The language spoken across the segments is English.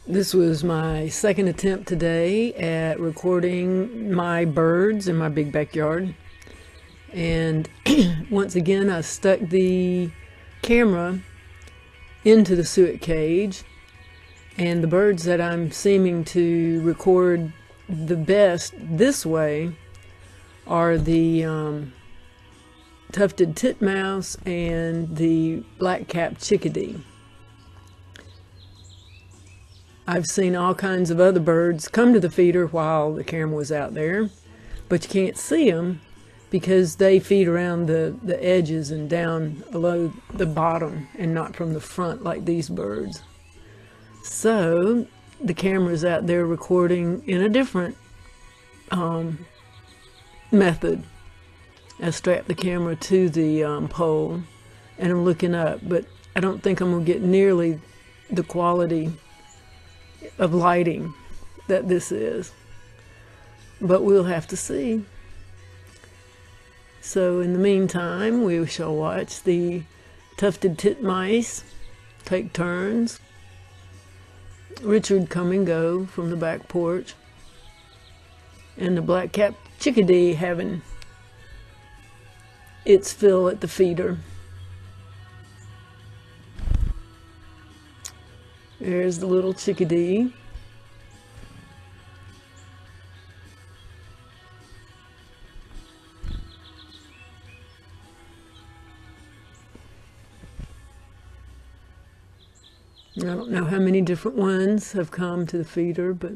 This was my second attempt today at recording my birds in my big backyard. And once again, I stuck the camera into the suet cage, and the birds that I'm seeming to record the best this way are the tufted titmouse and the black-capped chickadee. I've seen all kinds of other birds come to the feeder while the camera was out there, but you can't see them because they feed around the edges and down below the bottom and not from the front like these birds. So the camera's out there recording in a different method. I strapped the camera to the pole and I'm looking up, but I don't think I'm going to get nearly the quality of lighting that this is, but we'll have to see. So in the meantime, we shall watch the tufted titmice take turns, Richard come and go from the back porch, and the black-capped chickadee having its fill at the feeder. There's the little chickadee. I don't know how many different ones have come to the feeder, but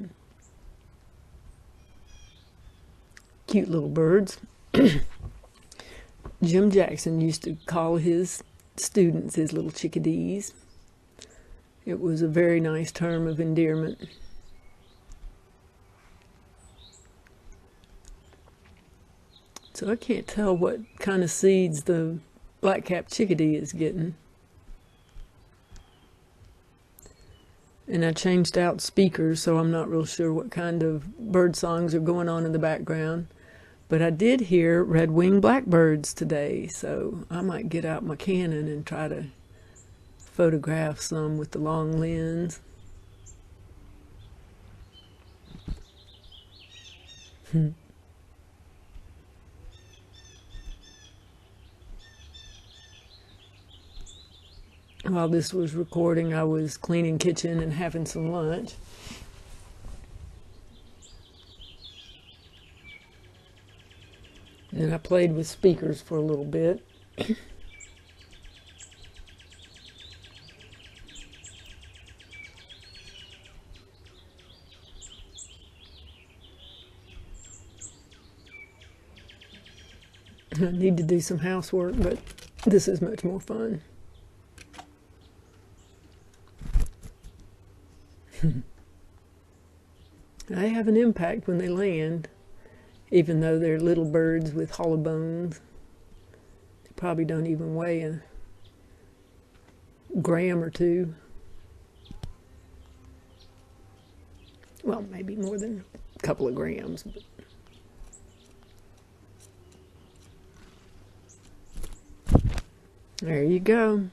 cute little birds. Jim Jackson used to call his students his little chickadees. It was a very nice term of endearment. So I can't tell what kind of seeds the black-capped chickadee is getting. And I changed out speakers, so I'm not real sure what kind of bird songs are going on in the background. But I did hear red-winged blackbirds today, so I might get out my Canon and try to photograph some with the long lens. While this was recording, I was cleaning kitchen and having some lunch. And I played with speakers for a little bit. I need to do some housework, but this is much more fun. They have an impact when they land, even though they're little birds with hollow bones. They probably don't even weigh a gram or two. Well, maybe more than a couple of grams. But there you go.